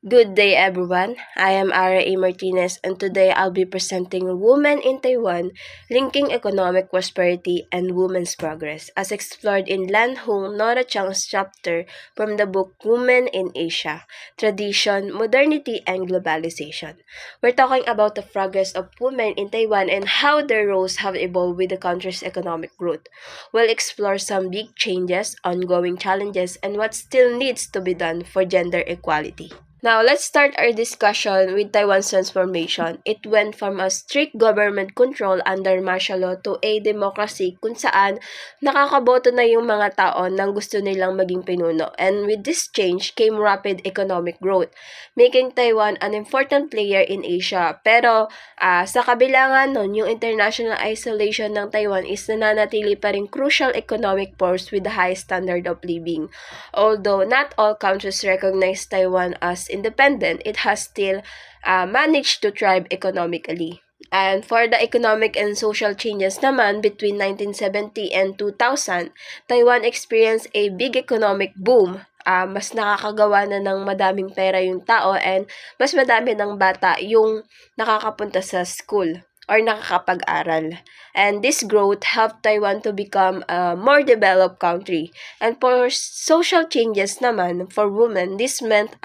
Good day, everyone. I am Ara A. Martinez, and today I'll be presenting Women in Taiwan, Linking Economic Prosperity and Women's Progress, as explored in Lan Hong Nora Chang's chapter from the book Women in Asia, Tradition, Modernity, and Globalization. We're talking about the progress of women in Taiwan and how their roles have evolved with the country's economic growth. We'll explore some big changes, ongoing challenges, and what still needs to be done for gender equality. Now, let's start our discussion with Taiwan's transformation. It went from a strict government control under martial law to a democracy kung saan nakakaboto na yung mga tao nang gusto nilang maging pinuno. And with this change came rapid economic growth, making Taiwan an important player in Asia. Pero sa kabilangan nun, yung international isolation ng Taiwan is nananatili pa rin crucial economic force with the high standard of living. Although not all countries recognize Taiwan as independent, it has still managed to thrive economically. And for the economic and social changes naman between 1970 and 2000, Taiwan experienced a big economic boom. Mas nakakagawa na ng madaming pera yung tao and mas madami ng bata yung nakakapunta sa school or nakakapag-aral. And this growth helped Taiwan to become a more developed country. And for social changes naman, for women, this meant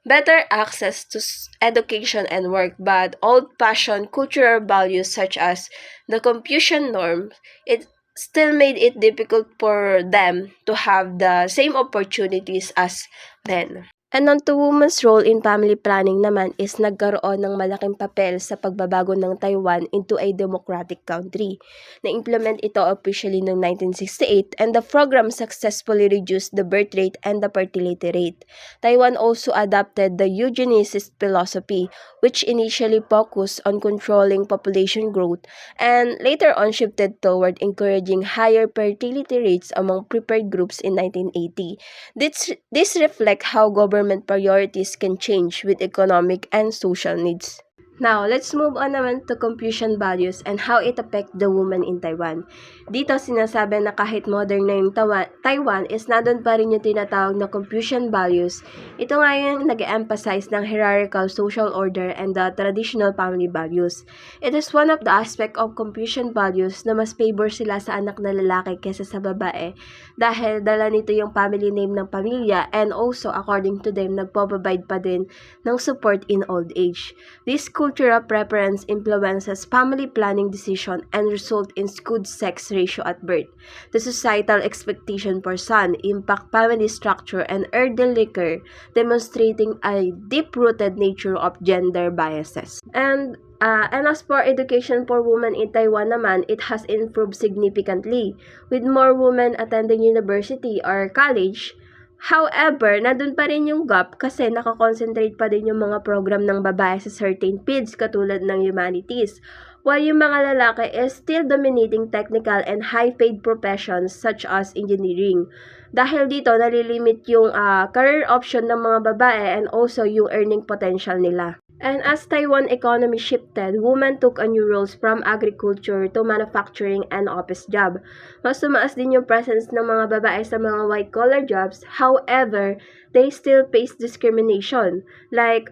better access to education and work, but old-fashioned cultural values such as the Confucian norm, it still made it difficult for them to have the same opportunities as men. And on to women's role in family planning naman is nagkaroon ng malaking papel sa pagbabago ng Taiwan into a democratic country. Na-implement ito officially noong 1968 and the program successfully reduced the birth rate and the fertility rate. Taiwan also adopted the eugenicist philosophy, which initially focused on controlling population growth and later on shifted toward encouraging higher fertility rates among prepared groups in 1980. This reflects how government priorities can change with economic and social needs. Now, let's move on naman to Confucian values and how it affect the woman in Taiwan. Dito sinasabi na kahit modern na yung Taiwan is nandun pa rin yung tinatawag na Confucian values. Ito nga yung nag-emphasize ng hierarchical social order and the traditional family values. It is one of the aspect of Confucian values na mas favor sila sa anak na lalaki kesa sa babae dahil dala nito yung family name ng pamilya and also according to them nagpo-provide pa din ng support in old age. This cultural preference influences family planning decision and result in skewed sex ratio at birth. The societal expectation for son impact family structure and elderly care, demonstrating a deep-rooted nature of gender biases. And as for education for women in Taiwan naman, it has improved significantly, with more women attending university or college. However, nandun pa rin yung gap kasi nakakonsentrate pa din yung mga program ng babae sa certain fields katulad ng humanities, while yung mga lalaki is still dominating technical and high-paid professions such as engineering. Dahil dito, nalilimit yung career option ng mga babae and also yung earning potential nila. And as Taiwan economy shifted, women took on new roles from agriculture to manufacturing and office job. Mas tumaas din yung presence ng mga babae sa mga white-collar jobs. However, they still face discrimination, like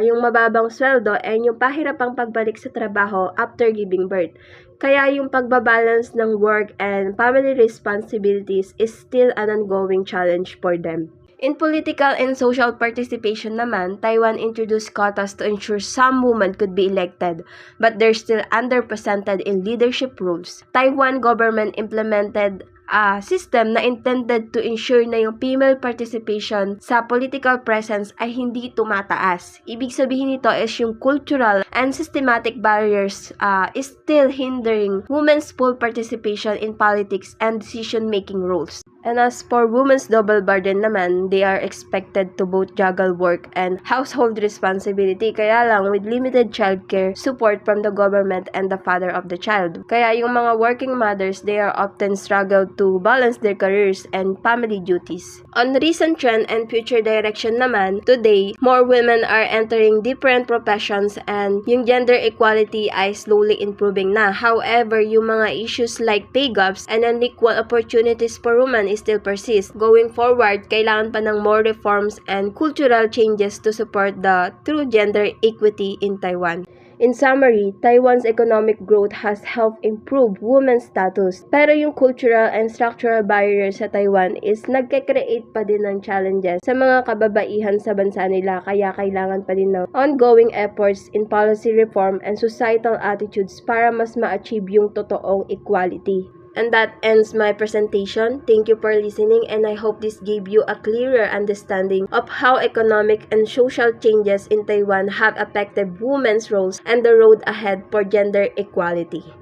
yung mababang sweldo and yung pahirapang pagbalik sa trabaho after giving birth. Kaya yung pagbabalance ng work and family responsibilities is still an ongoing challenge for them. In political and social participation naman, Taiwan introduced quotas to ensure some women could be elected, but they're still underrepresented in leadership roles. Taiwan government implemented a system na intended to ensure na yung female participation sa political presence ay hindi tumataas. Ibig sabihin nito is yung cultural and systematic barriers is still hindering women's full participation in politics and decision-making roles. And as for women's double burden naman, they are expected to both juggle work and household responsibility. Kaya lang with limited childcare support from the government and the father of the child. Kaya yung mga working mothers, they are often struggle to balance their careers and family duties. On recent trend and future direction naman, today, more women are entering different professions and yung gender equality ay slowly improving na. However, yung mga issues like pay gaps and unequal opportunities for women still persists. Going forward, kailangan pa ng more reforms and cultural changes to support the true gender equity in Taiwan. In summary, Taiwan's economic growth has helped improve women's status. Pero yung cultural and structural barriers sa Taiwan is nagke-create pa din ng challenges sa mga kababaihan sa bansa nila, kaya kailangan pa din ng ongoing efforts in policy reform and societal attitudes para mas ma-achieve yung totoong equality. And that ends my presentation. Thank you for listening, and I hope this gave you a clearer understanding of how economic and social changes in Taiwan have affected women's roles and the road ahead for gender equality.